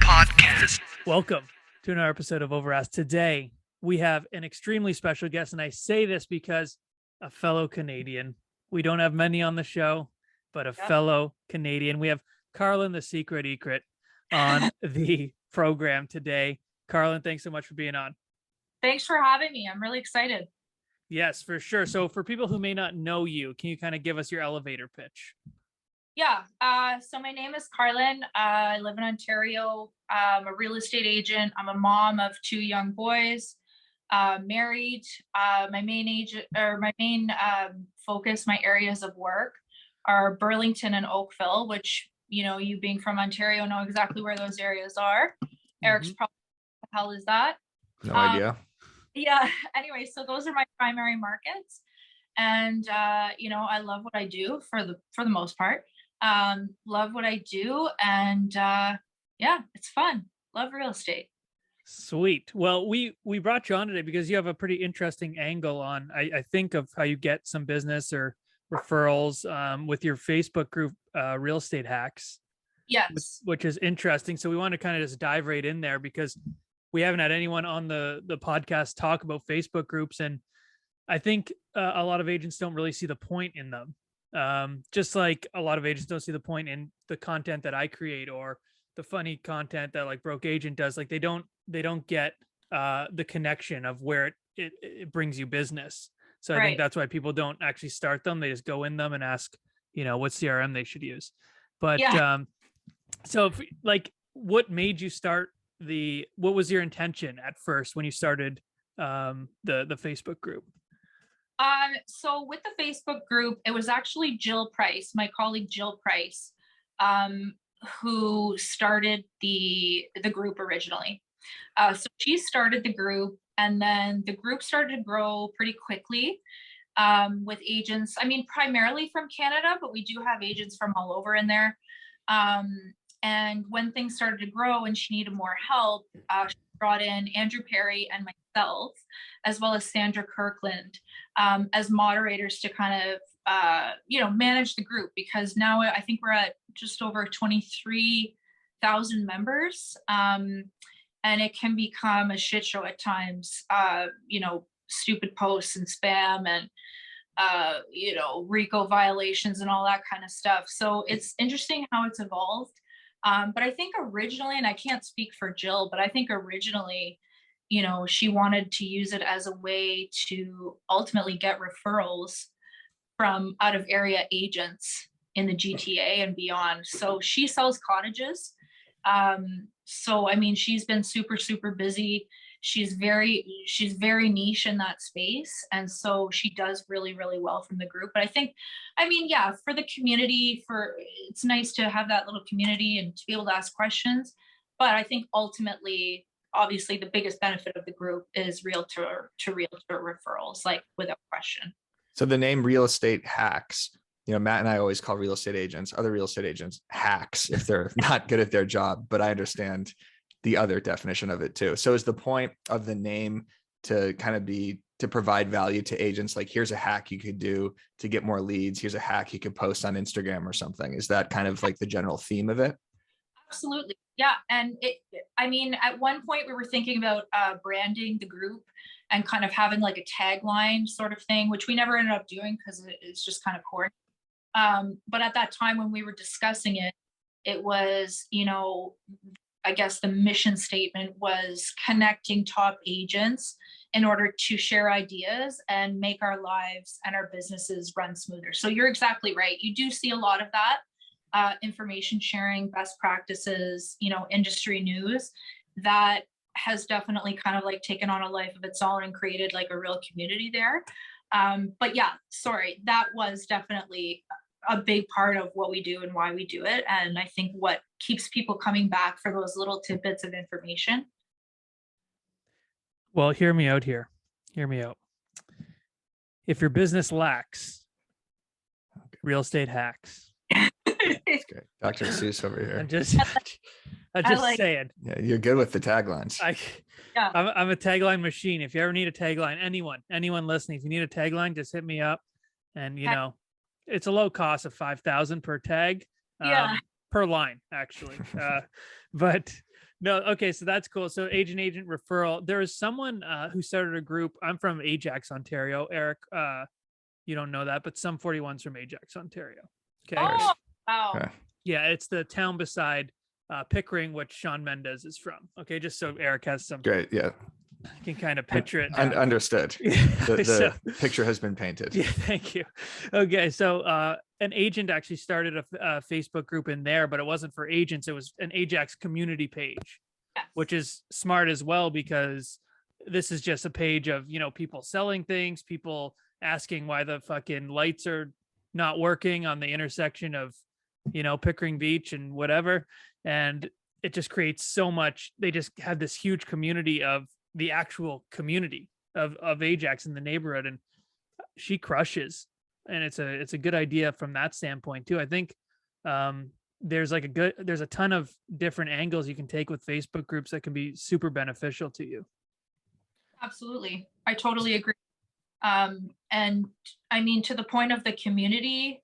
Podcast. Welcome to another episode of Overasked. Today, we have an extremely special guest, and I say this because a fellow Canadian. We don't have many on the show, but a fellow Canadian. We have Karlyn the Secret Eacrett on the program today. Karlyn, thanks so much for being on. Thanks for having me. I'm really excited. Yes, for sure. So for people who may not know you, can you kind of give us your elevator pitch? Yeah. So my name is Karlyn. I live in Ontario. I'm a real estate agent. I'm a mom of two young boys, married. My main focus, my areas of work are Burlington and Oakville, which, you know, you being from Ontario know exactly where those areas are. Eric's probably, what the hell is that? No idea. Yeah. Anyway, so those are my primary markets. And, you know, I love what I do for the most part. Love what I do. And, yeah, it's fun. Love real estate. Sweet. Well, we brought you on today because you have a pretty interesting angle on, I think, of how you get some business or referrals with your Facebook group, Real Estate Hacks. Yes. Which is interesting. So we want to kind of just dive right in there because we haven't had anyone on the podcast talk about Facebook groups. And I think a lot of agents don't really see the point in them. Just like a lot of agents don't see the point in the content that I create or the funny content that like Broke Agent does. Like they don't get the connection of where it brings you business. So I think that's why people don't actually start them. They just go in them and ask, you know, what CRM they should use. But so if, like, what made you start what was your intention at first when you started the Facebook group? So with the Facebook group, it was actually Jill Price, my colleague Jill Price, who started the group originally. So she started the group, and then the group started to grow pretty quickly with agents. I mean, primarily from Canada, but we do have agents from all over in there. And when things started to grow and she needed more help, she brought in Andrew Perry and myself, as well as Sandra Kirkland, as moderators to kind of, you know, manage the group, because now I think we're at just over 23,000 members. And it can become a shit show at times, you know, stupid posts and spam and, you know, RICO violations and all that kind of stuff. So it's interesting how it's evolved. But I think originally, and I can't speak for Jill, but I think originally, you know, she wanted to use it as a way to ultimately get referrals from out of area agents in the GTA and beyond. So she sells cottages. So, I mean, she's been super, super busy. She's very niche in that space. And so she does really, really well from the group. But I think, I mean, yeah, for the community, it's nice to have that little community and to be able to ask questions. But I think ultimately, obviously, the biggest benefit of the group is realtor to realtor referrals, like without question. So the name Real Estate Hacks, you know, Matt and I always call real estate agents, other real estate agents, hacks if they're not good at their job, but I understand the other definition of it too. So is the point of the name to kind of be to provide value to agents? Like, here's a hack you could do to get more leads. Here's a hack you could post on Instagram or something. Is that kind of like the general theme of it? Absolutely. Yeah. And I mean, at one point we were thinking about branding the group and kind of having like a tagline sort of thing, which we never ended up doing because it's just kind of corny. But at that time when we were discussing it, it was, you know, I guess the mission statement was connecting top agents in order to share ideas and make our lives and our businesses run smoother. So you're exactly right. You do see a lot of that information sharing, best practices, you know, industry news that has definitely kind of like taken on a life of its own and created like a real community there. But yeah, sorry, that was definitely a big part of what we do and why we do it. And I think what keeps people coming back for those little tidbits of information. Well, hear me out here. Hear me out. If your business lacks real estate hacks. That's great. Dr. Seuss over here. I'm just saying. Yeah, you're good with the taglines. I'm a tagline machine. If you ever need a tagline, anyone listening, if you need a tagline, just hit me up. And you know, it's a low cost of $5,000 per tag, per line, actually. But No, okay, so that's cool. So agent referral. There is someone who started a group. I'm from Ajax, Ontario. Eric, you don't know that, but some 41's from Ajax, Ontario. Okay. Oh, wow. Okay. Yeah, it's the town beside Pickering, which Sean Mendez is from. Okay, just so Eric has some, Great. Yeah. can kind of picture it now. Understood. The So- picture has been painted. Yeah, thank you. Okay, so an agent actually started a Facebook group in there, but it wasn't for agents. It was an Ajax community page, Yes. which is smart as well, because this is just a page of, you know, people selling things, people asking why the fucking lights are not working on the intersection of, you know, Pickering Beach and whatever. And it just creates so much. They just have this huge community of the actual community of Ajax in the neighborhood. And she crushes. And it's a good idea from that standpoint too. I think there's a ton of different angles you can take with Facebook groups that can be super beneficial to you. Absolutely. I totally agree. And I mean, to the point of the community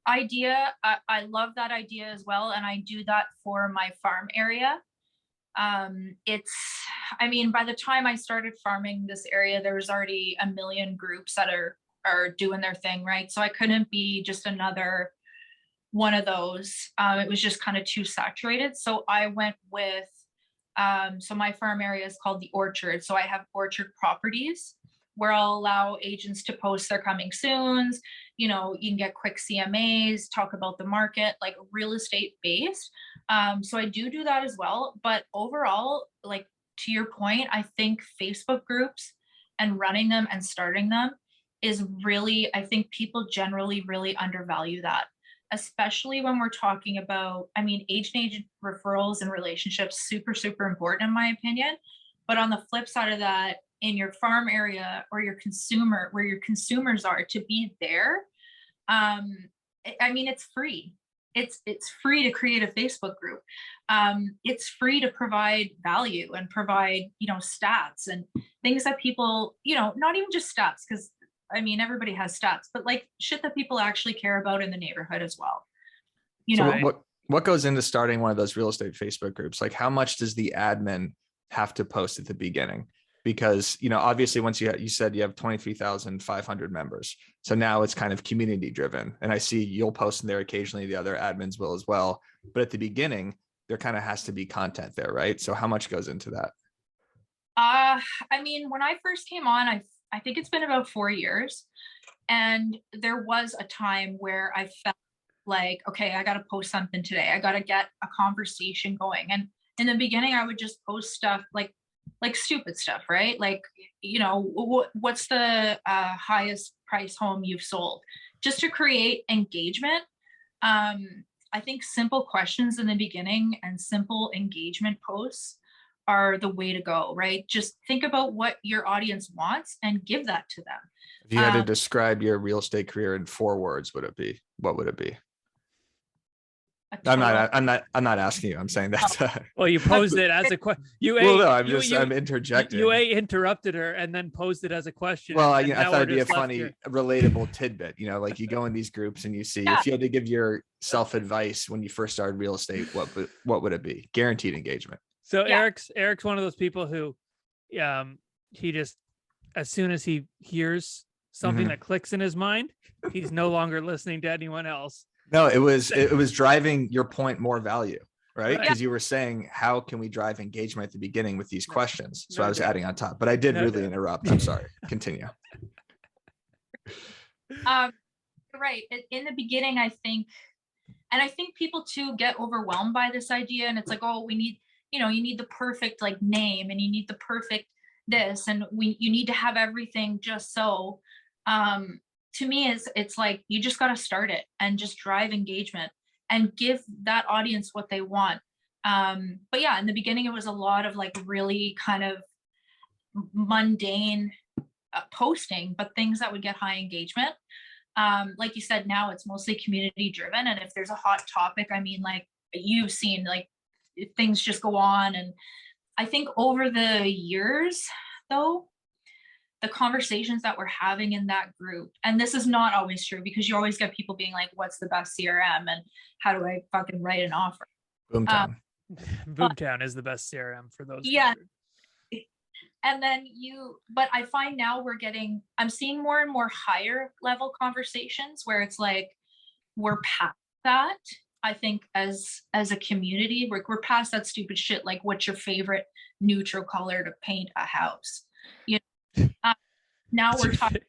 idea, I love that idea as well. And I do that for my farm area. I mean, by the time I started farming this area, there was already a million groups that are doing their thing, right? So I couldn't be just another one of those. It was just kind of too saturated. So I went with, so my farm area is called the Orchard. So I have Orchard Properties, where I'll allow agents to post their coming soons. You know, you can get quick CMAs, talk about the market, like real estate based. So I do that as well. But overall, like to your point, I think Facebook groups and running them and starting them is really, I think people generally really undervalue that, especially when we're talking about, I mean, agent referrals and relationships, super, super important in my opinion. But on the flip side of that, in your farm area or your consumer, where your consumers are, to be there, I mean, it's free. It's free to create a Facebook group. It's free to provide value and provide, you know, stats and things that people, you know, not even just stats, because I mean, everybody has stats, but like shit that people actually care about in the neighborhood as well. You So know, what goes into starting one of those real estate Facebook groups? Like, how much does the admin have to post at the beginning? Because, you know, obviously once you said you have 23,500 members. So now it's kind of community driven. And I see you'll post in there occasionally, the other admins will as well. But at the beginning, there kind of has to be content there, right? So how much goes into that? I mean, when I first came on, I think it's been about 4 years. And there was a time where I felt like, okay, I got to post something today. I got to get a conversation going. And in the beginning, I would just post stuff like stupid stuff, right? Like, you know, what's the highest price home you've sold? Just to create engagement. I think simple questions in the beginning and simple engagement posts are the way to go, right? Just think about what your audience wants and give that to them. If you had to describe your real estate career in 4 words, what would it be? I'm not asking you. I'm saying that's. Well, you posed it as a question. I'm interjecting. You interrupted her and then posed it as a question. Well, I thought it'd be a funny, relatable tidbit. You know, like you go in these groups and you see, if you had to give yourself advice when you first started real estate, what would it be? Guaranteed engagement. So yeah. Eric's one of those people who, he just, as soon as he hears something that clicks in his mind, he's no longer listening to anyone else. No, it was driving your point more value, right? Because you were saying, how can we drive engagement at the beginning with these questions? So I was adding on top, but I did really interrupt. I'm sorry. Continue. Right. In the beginning, I think people too get overwhelmed by this idea, and it's like, oh, we need, you know, you need the perfect like name, and you need the perfect this, and you need to have everything just so. To me, it's like you just got to start it and just drive engagement and give that audience what they want. But yeah, in the beginning, it was a lot of like really kind of mundane posting, but things that would get high engagement. Like you said, now it's mostly community driven. And if there's a hot topic, I mean, like you've seen, like things just go on. And I think over the years, though, the conversations that we're having in that group, and this is not always true, because you always get people being like, what's the best CRM and how do I fucking write an offer? Boomtown. Boomtown is the best CRM for those. Yeah. wondering. And then but I find now I'm seeing more and more higher level conversations where it's like, we're past that. I think as a community, we're past that stupid shit. Like, what's your favorite neutral color to paint a house? Now we're talking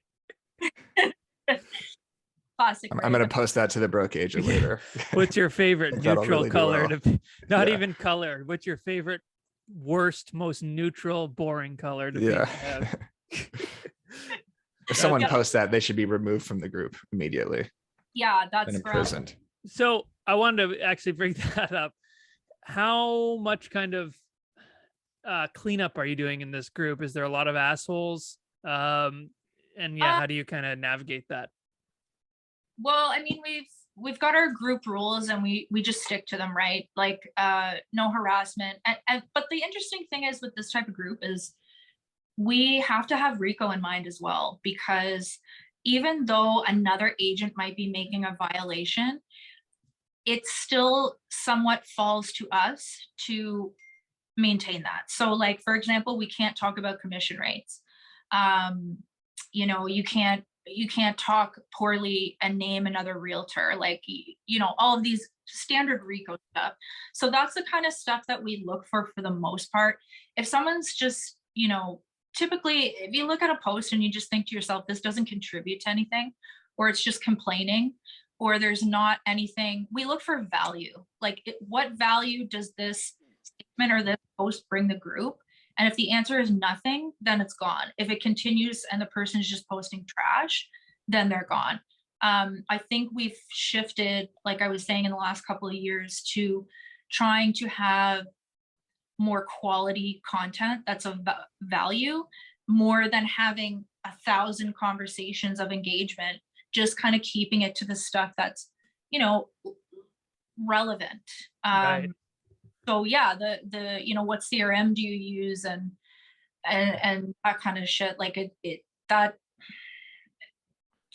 classic. I'm going to post that to the broke agent later. What's your favorite That'll neutral really do color well. to not Yeah. even color? What's your favorite worst, most neutral, boring color to paint a house? If someone posts that, they should be removed from the group immediately Yeah, and that's imprisoned. So I wanted to actually bring that up. How much kind of cleanup are you doing in this group? Is there a lot of assholes? And yeah, how do you kind of navigate that? Well, I mean, we've got our group rules and we just stick to them, right? Like no harassment. But the interesting thing is with this type of group is we have to have RICO in mind as well, because even though another agent might be making a violation, it still somewhat falls to us to maintain that. So like, for example, we can't talk about commission rates. You can't talk poorly and name another realtor, like, all of these standard RICO stuff. So that's the kind of stuff that we look for the most part. If someone's just, typically if you look at a post and you just think to yourself, this doesn't contribute to anything, or it's just complaining, or there's not anything, we look for value. Like, what value does this statement or this post bring the group? And if the answer is nothing, then it's gone. If it continues and the person is just posting trash, then they're gone. I think we've shifted, like I was saying, in the last couple of years to trying to have more quality content that's of value, more than having 1,000 conversations of engagement, just kind of keeping it to the stuff that's, relevant. Right. So yeah, the what CRM do you use and that kind of shit, like that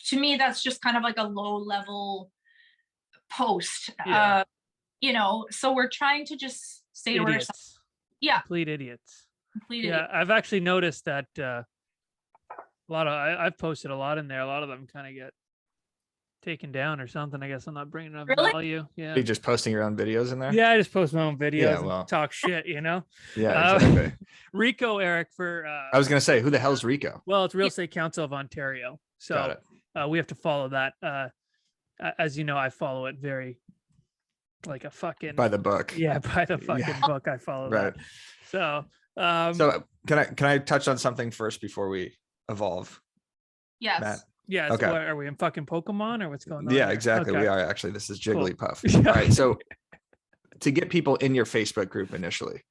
to me, that's just kind of like a low level post. Yeah. So we're trying to just say to ourselves, Idiots. yeah, Complete idiots. complete Yeah, idiot. I've actually noticed that a lot of I've posted a lot in there. A lot of them kind of get taken down or something. I guess I'm not bringing enough Really? value. Yeah. Are you just posting your own videos in there? Yeah, I just post my own videos Yeah, and well. talk shit, Yeah, exactly. Rico, Eric, for I was going to say, who the hell's Rico? well, it's Real Estate Council of Ontario. Got So it. we have to follow that. As you know, I follow it very like a fucking By the book. yeah, by the fucking Yeah. book. I follow Right. that. So So can I touch on something first before we evolve, Yes. Matt? yeah, so Okay. what, are we in fucking Pokemon or what's going on? Yeah, here? exactly. Okay. We are actually. This is Cool. Jigglypuff. Yeah. All right. So to get people in your Facebook group initially,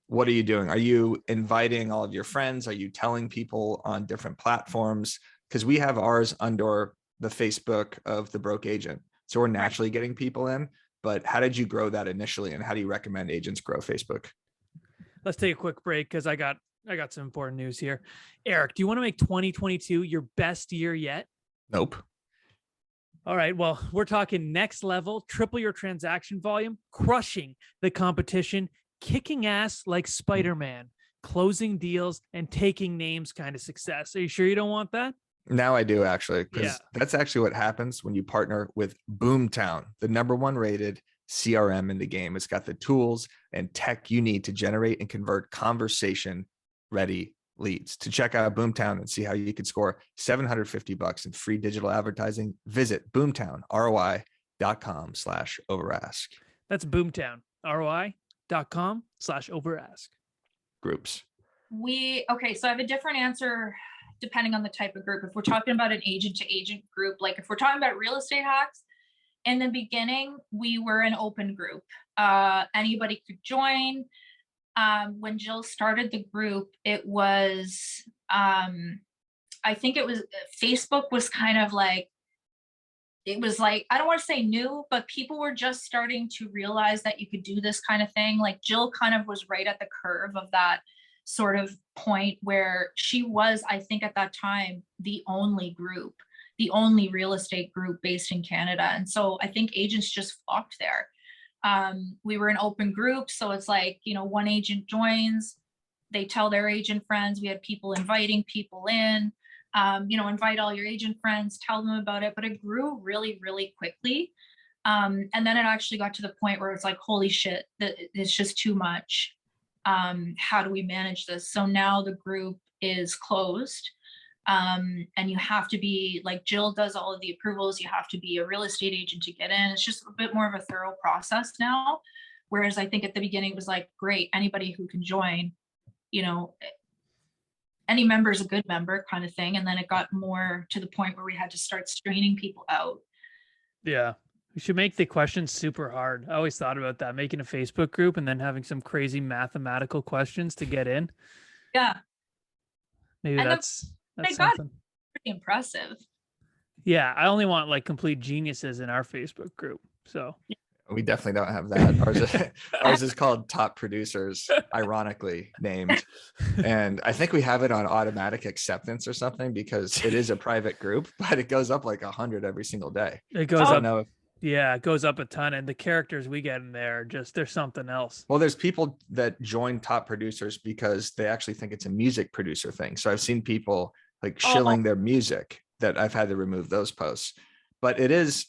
what are you doing? Are you inviting all of your friends? Are you telling people on different platforms? Because we have ours under the Facebook of the broke agent. So we're naturally getting people in. But how did you grow that initially? And how do you recommend agents grow Facebook? Let's take a quick break because I got some important news here. Eric, do you want to make 2022 your best year yet? Nope. All right. Well, we're talking next level, triple your transaction volume, crushing the competition, kicking ass like Spider-Man, closing deals, and taking names kind of success. Are you sure you don't want that? Now I do, actually, because Yeah. that's actually what happens when you partner with Boomtown, the #1 rated CRM in the game. It's got the tools and tech you need to generate and convert conversation ready leads. To check out Boomtown and see how you could score $750 in free digital advertising, visit boomtownroi.com/overask. That's Boomtown, ROI.com/overask. Groups. Okay, so I have a different answer depending on the type of group. If we're talking about an agent to agent group, like if we're talking about real estate hacks, in the beginning, we were an open group. Anybody could join. When Jill started the group, it was, I think it was, Facebook was kind of like, it was like, I don't want to say new, but people were just starting to realize that you could do this kind of thing. Like Jill kind of was right at the curve of that sort of point where she was, I think at that time, the only real estate group based in Canada. And so I think agents just flocked there. We were an open group. So it's like, one agent joins, they tell their agent friends. We had people inviting people in, invite all your agent friends, tell them about it. But it grew really, really quickly. And then it actually got to the point where it's like, holy shit, it's just too much. How do we manage this? So now the group is closed. And you have to be, like Jill does all of the approvals. You have to be a real estate agent to get in. It's just a bit more of a thorough process now. Whereas I think at the beginning it was like, great, anybody who can join, any member is a good member kind of thing. And then it got more to the point where we had to start screening people out. Yeah. We should make the questions super hard. I always thought about that, making a Facebook group and then having some crazy mathematical questions to get in. Yeah. Maybe and that's got something pretty impressive. Yeah. I only want like complete geniuses in our Facebook group. So we definitely don't have that. Ours is called Top Producers, ironically named. And I think we have it on automatic acceptance or something because it is a private group, but it goes up like 100 every single day. It goes up. Know if, yeah, it goes up a ton. And the characters we get in there, there's something else. Well, there's people that join Top Producers because they actually think it's a music producer thing. So I've seen people like shilling their music that I've had to remove those posts. But it is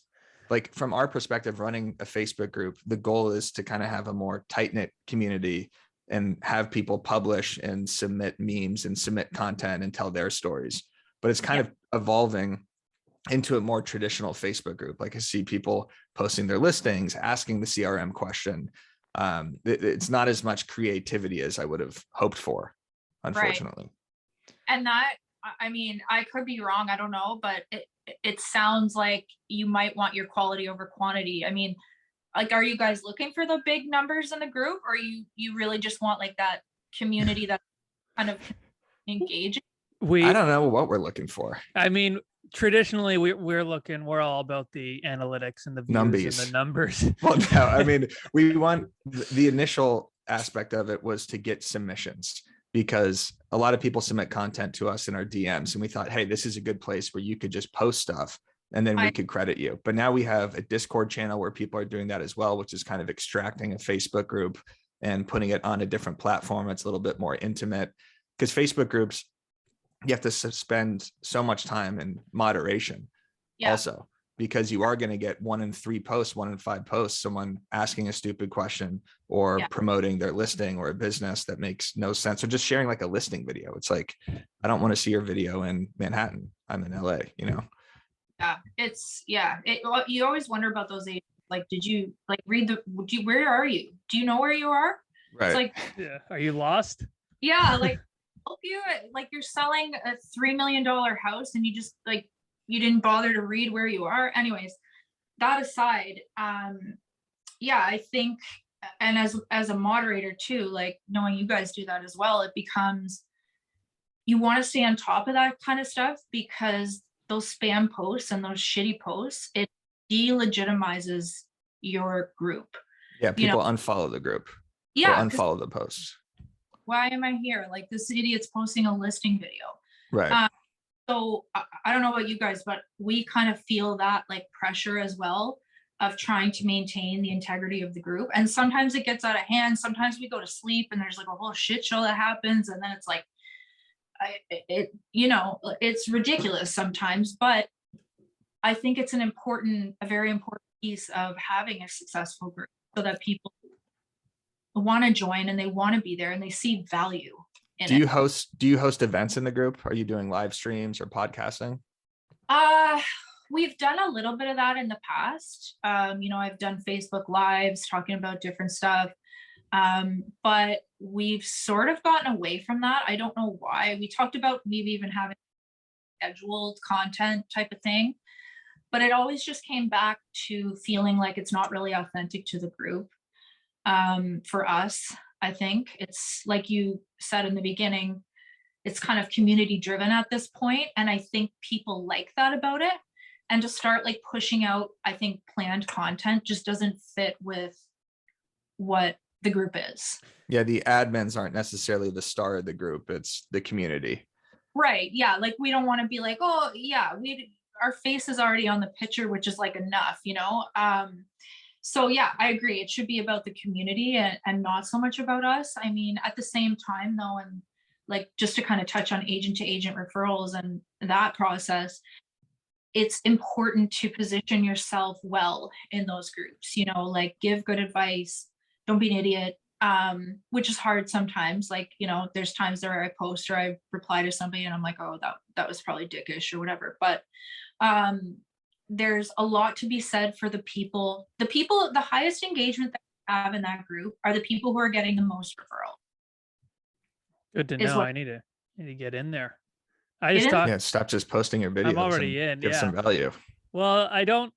like, from our perspective, running a Facebook group, the goal is to kind of have a more tight-knit community and have people publish and submit memes and submit content and tell their stories. But it's kind of evolving into a more traditional Facebook group. Like I see people posting their listings, asking the CRM question. It's not as much creativity as I would have hoped for, unfortunately. Right. And that, I mean, I could be wrong, I don't know, but it sounds like you might want your quality over quantity. I mean, like, are you guys looking for the big numbers in the group, or you really just want like that community that's kind of engaging? I don't know what we're looking for. I mean, traditionally we're all about the analytics and the views and the numbers. Well, no, I mean, we want the initial aspect of it was to get submissions, because a lot of people submit content to us in our DMs, and we thought, hey, this is a good place where you could just post stuff and then we could credit you. But now we have a Discord channel where people are doing that as well, which is kind of extracting a Facebook group and putting it on a different platform. It's a little bit more intimate, because Facebook groups, you have to spend so much time in moderation also, because you are going to get 1 in 3 posts, 1 in 5 posts, someone asking a stupid question or promoting their listing or a business that makes no sense, or just sharing like a listing video. It's like, I don't want to see your video in Manhattan. I'm in LA, You always wonder about those agents. Like, did you like read where are you? Do you know where you are? Right. It's like, are you lost? Yeah. Like, help you, like, you're selling a $3 million house and you just like, you didn't bother to read where you are. Anyways, that aside, I think, and as a moderator too, like, knowing you guys do that as well, it becomes, you want to stay on top of that kind of stuff, because those spam posts and those shitty posts, it delegitimizes your group. Yeah, people unfollow the group. Yeah, or unfollow the posts. Why am I here? Like, this idiot's posting a listing video. Right. So I don't know about you guys, but we kind of feel that like pressure as well of trying to maintain the integrity of the group. And sometimes it gets out of hand. Sometimes we go to sleep and there's like a whole shit show that happens. And then it's like, it's ridiculous sometimes, but I think it's a very important piece of having a successful group, so that people want to join and they want to be there and they see value in it. Do you host events in the group? Are you doing live streams or podcasting? We've done a little bit of that in the past. I've done Facebook Lives talking about different stuff. But we've sort of gotten away from that. I don't know why. We talked about maybe even having scheduled content type of thing, but it always just came back to feeling like it's not really authentic to the group. For us, I think it's like you said in the beginning, it's kind of community driven at this point. And I think people like that about it. And to start like pushing out, I think, planned content just doesn't fit with what the group is. Yeah, the admins aren't necessarily the star of the group. It's the community. Right. Yeah. Like, we don't want to be like, oh yeah, our face is already on the picture, which is like enough, So yeah, I agree. It should be about the community and not so much about us. I mean, at the same time though, and like just to kind of touch on agent to agent referrals and that process, it's important to position yourself well in those groups, you know, like give good advice, don't be an idiot, which is hard sometimes. Like, you know, there's times where I post or I reply to somebody and I'm like, oh, that was probably dickish or whatever. But there's a lot to be said for the people, the highest engagement that we have in that group are the people who are getting the most referral. Good to Is know. what- I need to get in there. I Get just in? thought Yeah, stop just posting your videos. I'm already and in. give Yeah. some value. Well, I don't,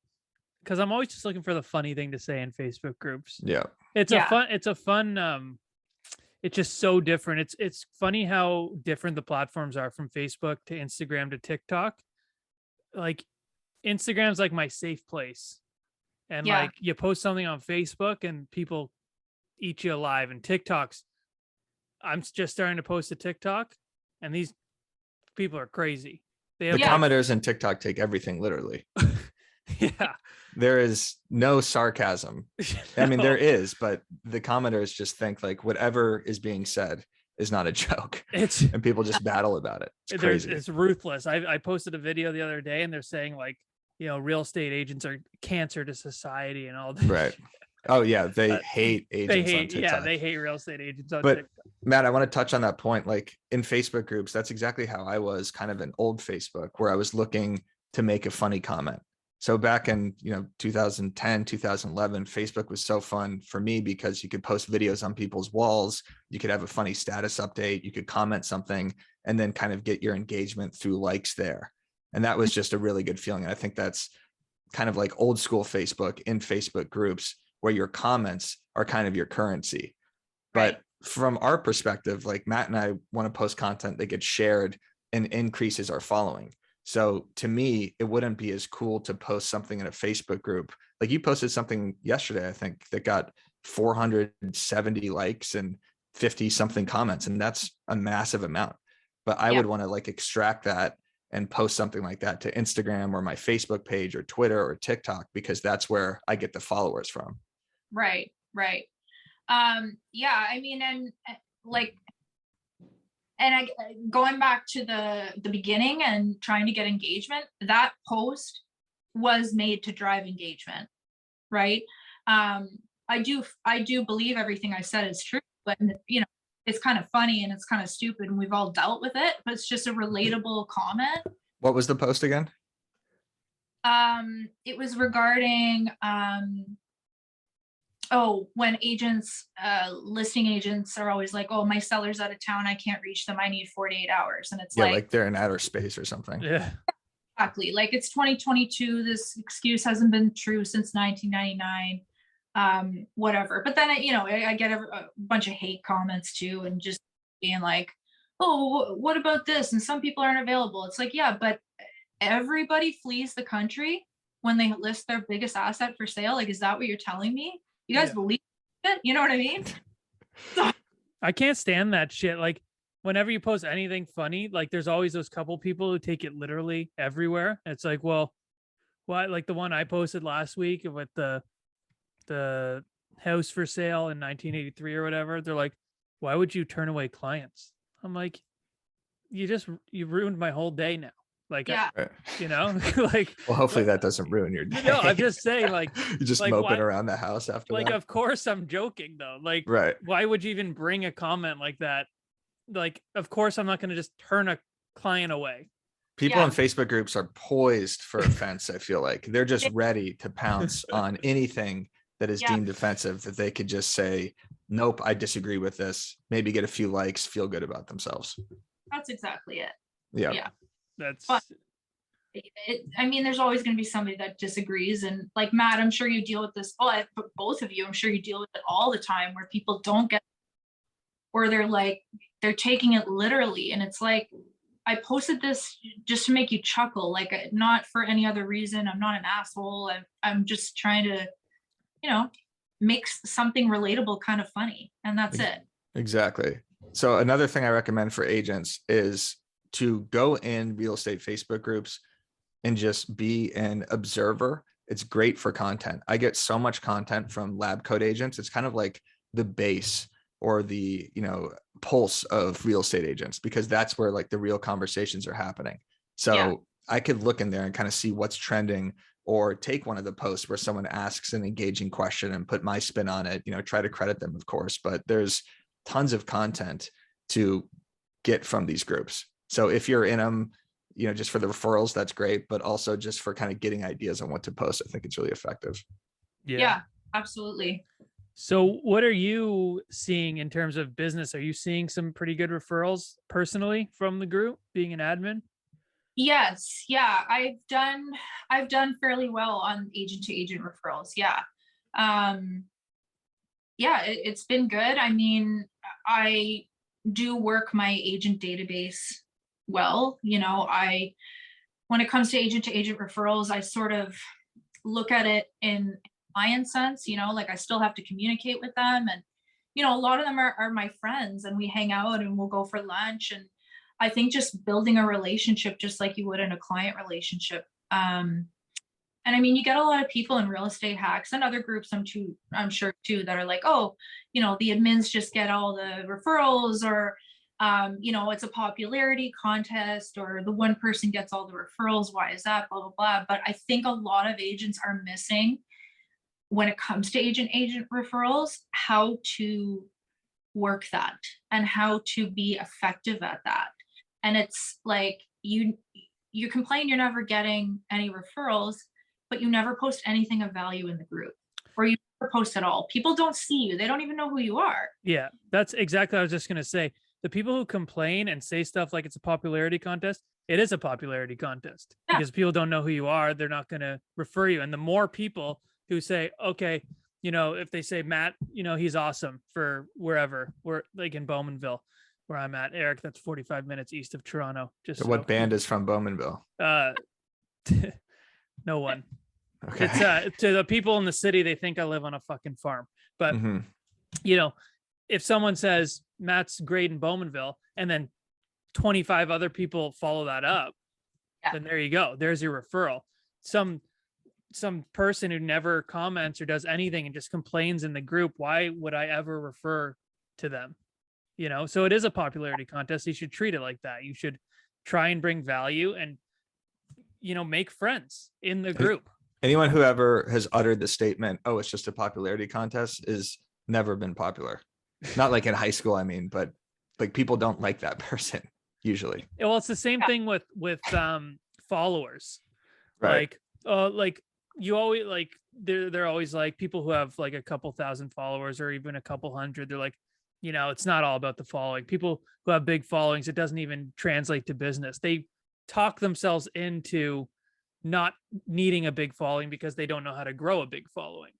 because I'm always just looking for the funny thing to say in Facebook groups. Yeah. It's Yeah. a fun, it's just so different. It's funny how different the platforms are from Facebook to Instagram to TikTok. Like Instagram's like my safe place. And Yeah. like you post something on Facebook and people eat you alive. And TikToks, I'm just starting to post a TikTok and these people are crazy. They The have like- commenters in TikTok take everything literally. yeah. There is no sarcasm. I mean, No. there is, but the commenters just think like whatever is being said is not a joke. It's And people just battle about it. It's crazy. it's ruthless. I posted a video the other day and they're saying like, you know, real estate agents are cancer to society and all this. Right. Oh yeah. They Uh, hate agents They on hate, TikTok. yeah, they hate real estate agents on But TikTok. Matt, I want to touch on that point. Like in Facebook groups, that's exactly how I was kind of in old Facebook, where I was looking to make a funny comment. So back in, 2010, 2011, Facebook was so fun for me because you could post videos on people's walls. You could have a funny status update. You could comment something and then kind of get your engagement through likes there. And that was just a really good feeling. And I think that's kind of like old school Facebook in Facebook groups where your comments are kind of your currency. Right. But from our perspective, like Matt and I want to post content that gets shared and increases our following. So to me, it wouldn't be as cool to post something in a Facebook group. Like you posted something yesterday, I think, that got 470 likes and 50 something comments. And that's a massive amount. But I would want to like extract that and post something like that to Instagram or my Facebook page or Twitter or TikTok, because that's where I get the followers from. Right. Yeah, I mean, and like, and I going back to the beginning and trying to get engagement, that post was made to drive engagement, right? I do believe everything I said is true, but it's kind of funny and it's kind of stupid and we've all dealt with it, but it's just a relatable comment. What was the post again? It was regarding when agents, listing agents are always like, oh, my seller's out of town, I can't reach them, I need 48 hours. And it's like they're in outer space or something. Yeah. Exactly. Like it's 2022. This excuse hasn't been true since 1999. Whatever. But then, I get a bunch of hate comments too, and just being like, oh, what about this? And some people aren't available. It's like, yeah, but everybody flees the country when they list their biggest asset for sale. Like, is that what you're telling me? You guys believe it? You know what I mean? I can't stand that shit. Like whenever you post anything funny, like there's always those couple people who take it literally everywhere. It's like, well, why? Like the one I posted last week with the house for sale in 1983 or whatever. They're like, why would you turn away clients? I'm like, you ruined my whole day now. Like, yeah. Like, well, hopefully that doesn't ruin your day. No, I'm just saying, like, you're just like, moping why, around the house after like, that. of course I'm joking though. Like, right. Why would you even bring a comment like that? Like, of course I'm not going to just turn a client away. People in Facebook groups are poised for offense. I feel like they're just ready to pounce on anything that is deemed offensive, that they could just say, nope, I disagree with this. Maybe get a few likes, feel good about themselves. That's exactly it. Yeah. That's but I mean, there's always going to be somebody that disagrees. And like Matt, I'm sure you deal with this. But both of you, I'm sure you deal with it all the time, where people don't get, or they're taking it literally. And it's like, I posted this just to make you chuckle, like not for any other reason. I'm not an asshole. I'm just trying to, make something relatable kind of funny. And that's it. Exactly. So another thing I recommend for agents is to go in real estate Facebook groups and just be an observer it's great for content. I get so much content from lab coat agents. It's kind of like the base or the, pulse of real estate agents, because that's where like the real conversations are happening. So I could look in there and kind of see what's trending, or take one of the posts where someone asks an engaging question and put my spin on it, try to credit them, of course, but there's tons of content to get from these groups. So if you're in them, just for the referrals, that's great, but also just for kind of getting ideas on what to post, I think it's really effective. Yeah, absolutely. So what are you seeing in terms of business? Are you seeing some pretty good referrals personally from the group, being an admin? Yes. Yeah. I've done fairly well on agent to agent referrals. Yeah. Yeah, it's been good. I mean, I do work my agent database well. When it comes to agent referrals, I sort of look at it in client sense, like I still have to communicate with them. And, a lot of them are my friends, and we hang out and we'll go for lunch. And I think just building a relationship, just like you would in a client relationship. And I mean, you get a lot of people in real estate hacks and other groups, I'm sure too, that are like, oh, the admins just get all the referrals, or, it's a popularity contest, or the one person gets all the referrals. Why is that? Blah, blah, blah. But I think a lot of agents are missing, when it comes to agent referrals, how to work that and how to be effective at that. And it's like, you complain you're never getting any referrals, but you never post anything of value in the group, or you never post at all. People don't see you. They don't even know who you are. Yeah, that's exactly what I was just going to say. The people who complain and say stuff like it's a popularity contest, it is a popularity contest, because people don't know who you are. They're not going to refer you. And the more people who say, okay, if they say Matt, he's awesome for wherever, we're like in Bowmanville, where I'm at, Eric, that's 45 minutes east of Toronto. Just what band is from Bowmanville? No one. Okay. It's to the people in the city, they think I live on a fucking farm. But if someone says Matt's great in Bowmanville, and then 25 other people follow that up, then there you go. There's your referral. Some person who never comments or does anything and just complains in the group, why would I ever refer to them? So it is a popularity contest. You should treat it like that. You should try and bring value and, make friends in the group. Anyone who ever has uttered the statement, oh, it's just a popularity contest, is never been popular. Not like in high school, I mean, but like people don't like that person usually. Well, it's the same thing with followers. Right. Like you always like, they're always like, people who have like a couple thousand followers or even a couple hundred, they're like, it's not all about the following. People who have big followings, it doesn't even translate to business. They talk themselves into not needing a big following because they don't know how to grow a big following.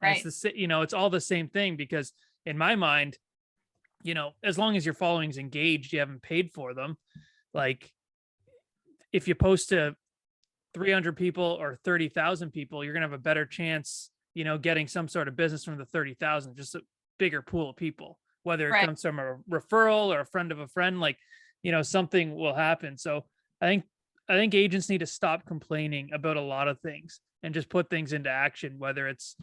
Right. It's it's all the same thing, because in my mind, as long as your following's engaged, you haven't paid for them. Like if you post to 300 people or 30,000 people, you're going to have a better chance, getting some sort of business from the 30,000, just a bigger pool of people, whether it comes from a referral or a friend of a friend, like, something will happen. So I think agents need to stop complaining about a lot of things and just put things into action, whether it's,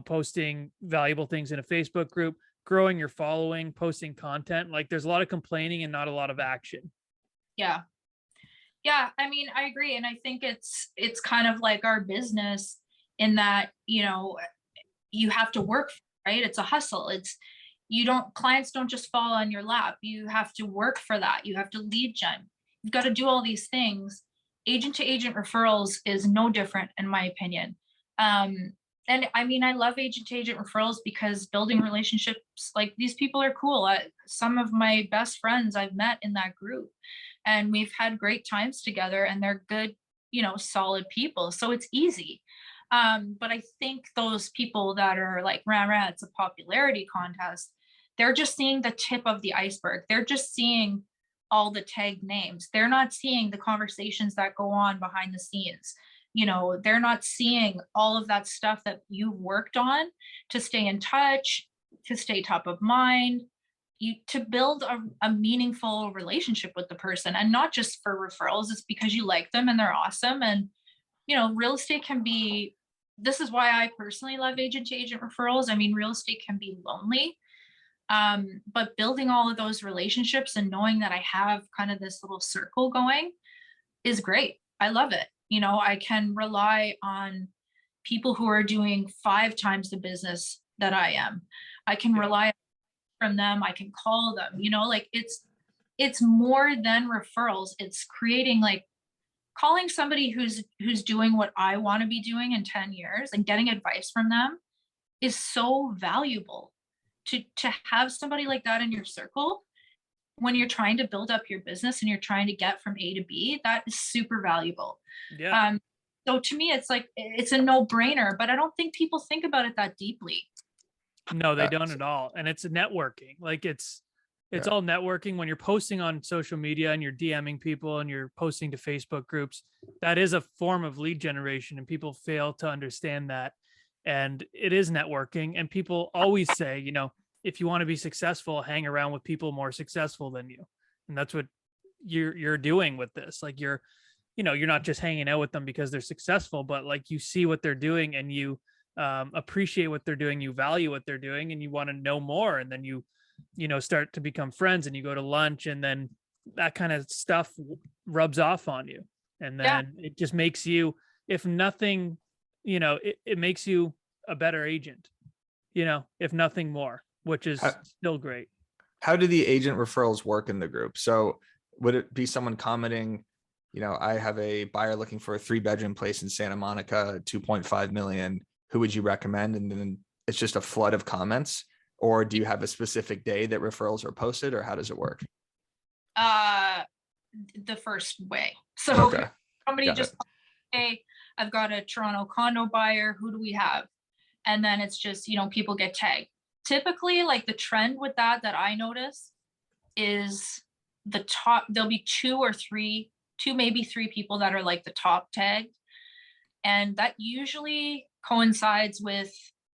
posting valuable things in a Facebook group, growing your following, posting content. Like there's a lot of complaining and not a lot of action. Yeah. Yeah. I mean, I agree. And I think it's kind of like our business in that, you have to work, right? It's a hustle. Clients don't just fall on your lap. You have to work for that. You have to lead gen. You've got to do all these things. Agent to agent referrals is no different, in my opinion. And I mean, I love agent to agent referrals because building relationships, like these people are cool. Some of my best friends I've met in that group, and we've had great times together, and they're good, solid people. So it's easy. But I think those people that are like, rah, it's a popularity contest, they're just seeing the tip of the iceberg. They're just seeing all the tag names. They're not seeing the conversations that go on behind the scenes. They're not seeing all of that stuff that you've worked on to stay in touch, to stay top of mind, to build a meaningful relationship with the person, and not just for referrals. It's because you like them and they're awesome. And real estate can be, this is why I personally love agent to agent referrals. I mean, real estate can be lonely. But building all of those relationships and knowing that I have kind of this little circle going is great. I love it. I can rely on people who are doing 5 times the business that I am. I can rely from them. I can call them, like it's more than referrals. It's creating, like, calling somebody who's doing what I want to be doing in 10 years and getting advice from them is so valuable. To have somebody like that in your circle when you're trying to build up your business and you're trying to get from A to B, that is super valuable. Yeah. So to me, it's like, it's a no-brainer, but I don't think people think about it that deeply. No, they don't at all. And it's networking. Like it's all networking. When you're posting on social media and you're DMing people and you're posting to Facebook groups, that is a form of lead generation, and people fail to understand that. And it is networking. And people always say, if you want to be successful, hang around with people more successful than you. And that's what you're doing with this. Like you're not just hanging out with them because they're successful, but like you see what they're doing and you appreciate what they're doing, you value what they're doing, and you want to know more. And then you start to become friends, and you go to lunch, and then that kind of stuff rubs off on you. And then it just makes you, if nothing, it makes you a better agent, if nothing more, which is still great. How do the agent referrals work in the group? So would it be someone commenting, I have a buyer looking for a 3-bedroom place in Santa Monica, 2.5 million. Who would you recommend? And then it's just a flood of comments, or do you have a specific day that referrals are posted, or how does it work? The first way. So somebody Got it. hey, I've got a Toronto condo buyer. Who do we have? And then it's just, people get tagged. Typically, like the trend with that I notice is the top, there'll be 2 maybe 3 people that are like the top tagged. And that usually coincides with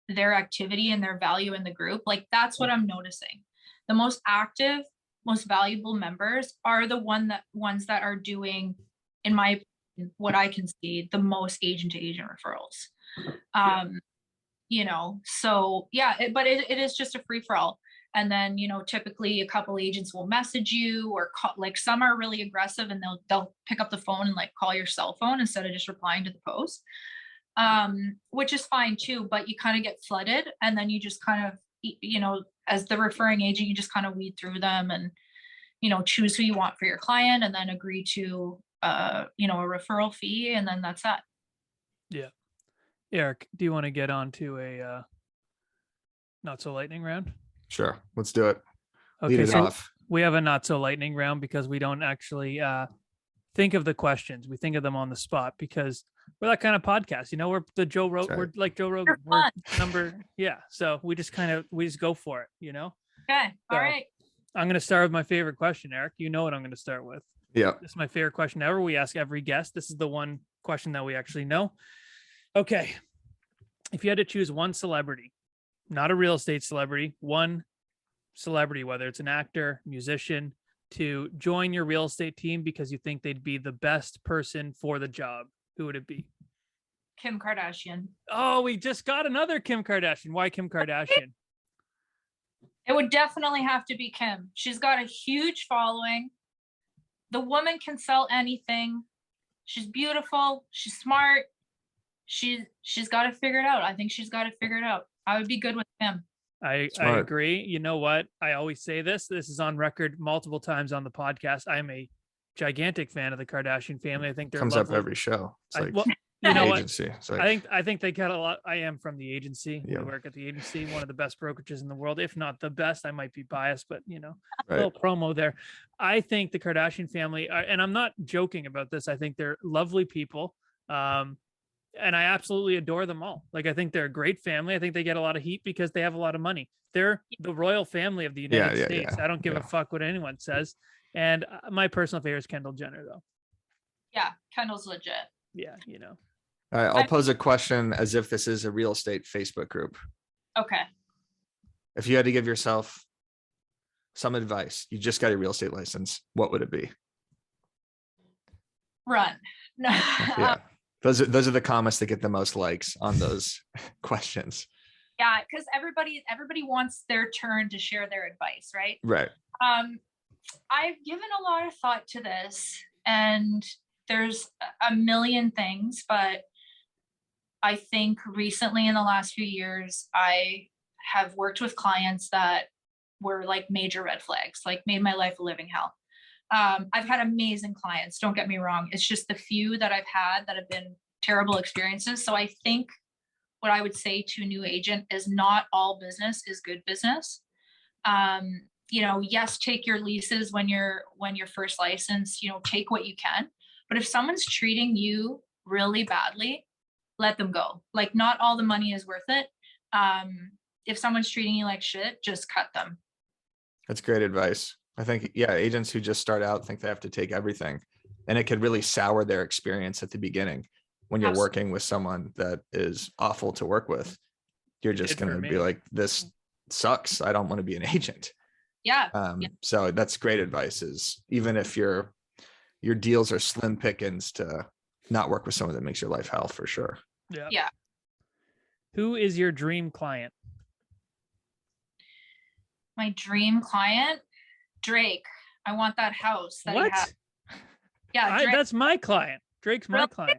their activity and their value in the group. Like that's what I'm noticing. The most active, most valuable members are the ones that are doing, in my opinion, what I can see, the most agent to agent referrals. So but it is just a free for all. And then, typically a couple agents will message you or call, like some are really aggressive and they'll pick up the phone and like call your cell phone instead of just replying to the post, which is fine too, but you kind of get flooded, and then you just kind of, as the referring agent, you just kind of weed through them and, choose who you want for your client, and then agree to, a referral fee. And then that's that. Yeah. Eric, do you want to get on to a not so lightning round? Sure. Let's do it. Okay, Lead it off. We have a not so lightning round because we don't actually think of the questions. We think of them on the spot because we're that kind of podcast. We're the Joe Rogan. Right. We're like Joe Rogan. We're number, so we just go for it, Okay. All right. I'm going to start with my favorite question, Eric. You know what I'm going to start with. Yeah. This is my favorite question ever. We ask every guest. This is the one question that we actually know. Okay. If you had to choose one celebrity, not a real estate celebrity, one celebrity, whether it's an actor, musician, to join your real estate team because you think they'd be the best person for the job, who would it be? Kim Kardashian. Oh, we just got another Kim Kardashian. Why Kim Kardashian? It would definitely have to be Kim. She's got a huge following. The woman can sell anything. She's beautiful. She's smart. She's got it figured out. I think she's got it figured out. I would be good with Kim. I agree. You know what? I always say this. This is on record multiple times on the podcast. I'm a gigantic fan of the Kardashian family. I think they're comes lovely. Up every show. It's like agency. It's like, I think they got a lot. I am from the agency. Yeah. I work at the agency, one of the best brokerages in the world, if not the best. I might be biased, but Right. a little promo there. I think the Kardashian family, and I'm not joking about this, I think they're lovely people. And I absolutely adore them all. Like, I think they're a great family. I think they get a lot of heat because they have a lot of money. They're the royal family of the United States. I don't give a fuck what anyone says. And my personal favorite is Kendall Jenner, though. Yeah, Kendall's legit. Yeah, All right, I'll pose a question as if this is a real estate Facebook group. Okay. If you had to give yourself some advice, you just got a real estate license, what would it be? Run. No. Yeah. Those are the comments that get the most likes on those questions. Yeah, because everybody wants their turn to share their advice, right? Right. I've given a lot of thought to this, and there's a million things, but I think recently in the last few years, I have worked with clients that were like major red flags, like made my life a living hell. I've had amazing clients, don't get me wrong. It's just the few that I've had that have been terrible experiences. So I think what I would say to a new agent is not all business is good business. Yes, take your leases when you're first licensed, take what you can. But if someone's treating you really badly, let them go. Like, not all the money is worth it. If someone's treating you like shit, just cut them. That's great advice. I think, agents who just start out think they have to take everything, and it could really sour their experience at the beginning when you're working with someone that is awful to work with. You're just going to be like, this sucks. I don't want to be an agent. Yeah. So that's great advice, is even if your deals are slim pickings, to not work with someone that makes your life hell, for sure. Yeah. Who is your dream client? My dream client, Drake. I want that house that what? he has. Yeah, Drake. That's my client. Drake's my client.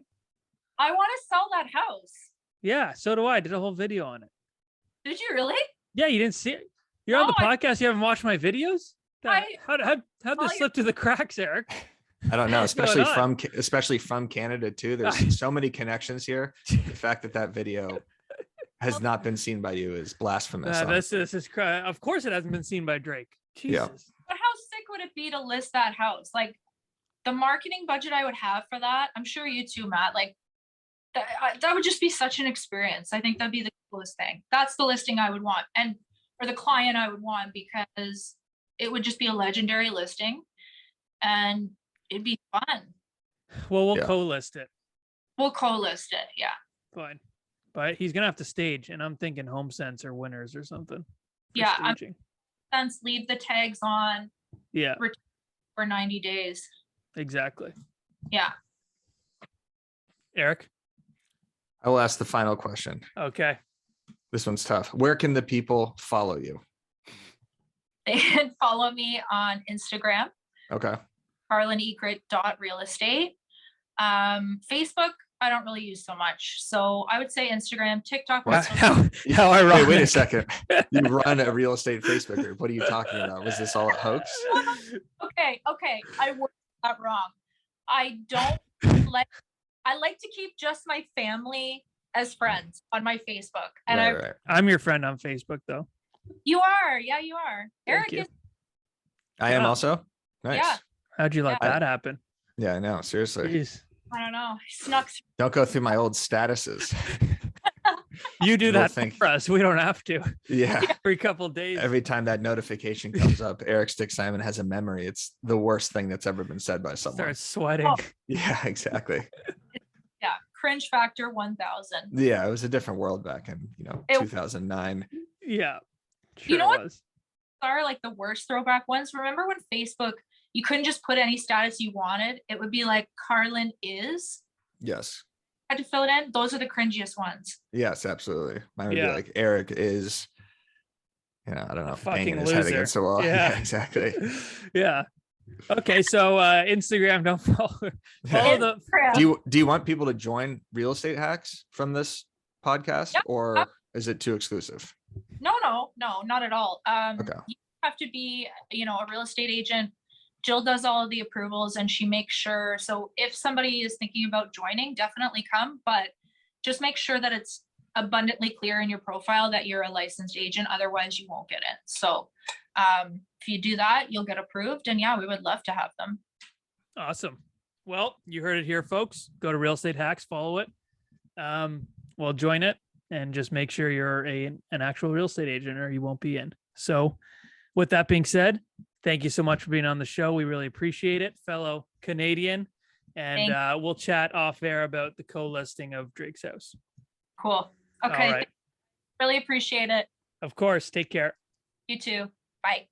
I want to sell that house. Yeah, so do I. Did a whole video on it. Did you really? Yeah, you didn't see it. You're on the podcast. You haven't watched my videos. How'd this slip through the cracks, Eric? I don't know, especially from Canada too. There's so many connections here. The fact that video has not been seen by you is blasphemous. This is of course it hasn't been seen by Drake. Jesus. Yeah. But how sick would it be to list that house? Like, the marketing budget I would have for that, I'm sure you too, Matt, like that would just be such an experience. I think that'd be the coolest thing. That's the listing I would want, or the client I would want, because it would just be a legendary listing and it'd be fun. Well, we'll co-list it. We'll co-list it. Yeah. Fine. But he's going to have to stage, and I'm thinking HomeSense or Winners or something. Yeah. Leave the tags on. Yeah. For 90 days. Exactly. Yeah. Eric? I will ask the final question. Okay. This one's tough. Where can the people follow you? They can follow me on Instagram. Okay. KarlynEacrett.realestate. Facebook, I don't really use so much. So I would say Instagram, TikTok. How ironic. Wait a second. You run a real estate Facebook group. What are you talking about? Was this all a hoax? Okay. I worded that wrong. I like to keep just my family as friends on my Facebook. And right. I'm your friend on Facebook, though. You are. Yeah, you are. Eric is. I am also. Nice. Yeah. How'd you let that happen? Yeah, I know. Seriously. Jeez. I don't know. I snuck. Don't go through my old statuses. You do that for us. We don't have to. Yeah. Every couple of days. Every time that notification comes up, Eric Stick Simon has a memory. It's the worst thing that's ever been said by someone. Start sweating. Oh. Yeah, exactly. Yeah. Cringe factor 1000. Yeah, it was a different world back in 2009. Yeah. Sure, you know what are like the worst throwback ones? Remember when Facebook, you couldn't just put any status you wanted? It would be like Karlyn is. Yes. Had to fill it in. Those are the cringiest ones. Yes, absolutely. Mine would be like, Eric is, I don't know, banging his head against the wall. Yeah, exactly. Yeah. Okay, so Instagram, don't follow the. Do you want people to join Real Estate Hacks from this podcast, or is it too exclusive? No, not at all. Okay. You have to be, a real estate agent. Jill does all of the approvals and she makes sure. So if somebody is thinking about joining, definitely come, but just make sure that it's abundantly clear in your profile that you're a licensed agent. Otherwise you won't get in. So if you do that, you'll get approved, and we would love to have them. Awesome. Well, you heard it here, folks. Go to Real Estate Hacks, follow it. Well, join it, and just make sure you're an actual real estate agent or you won't be in. So with that being said, thank you so much for being on the show. We really appreciate it, fellow Canadian. And we'll chat off air about the co-listing of Drake's house. Cool. Okay. All right. Really appreciate it. Of course. Take care. You too. Bye.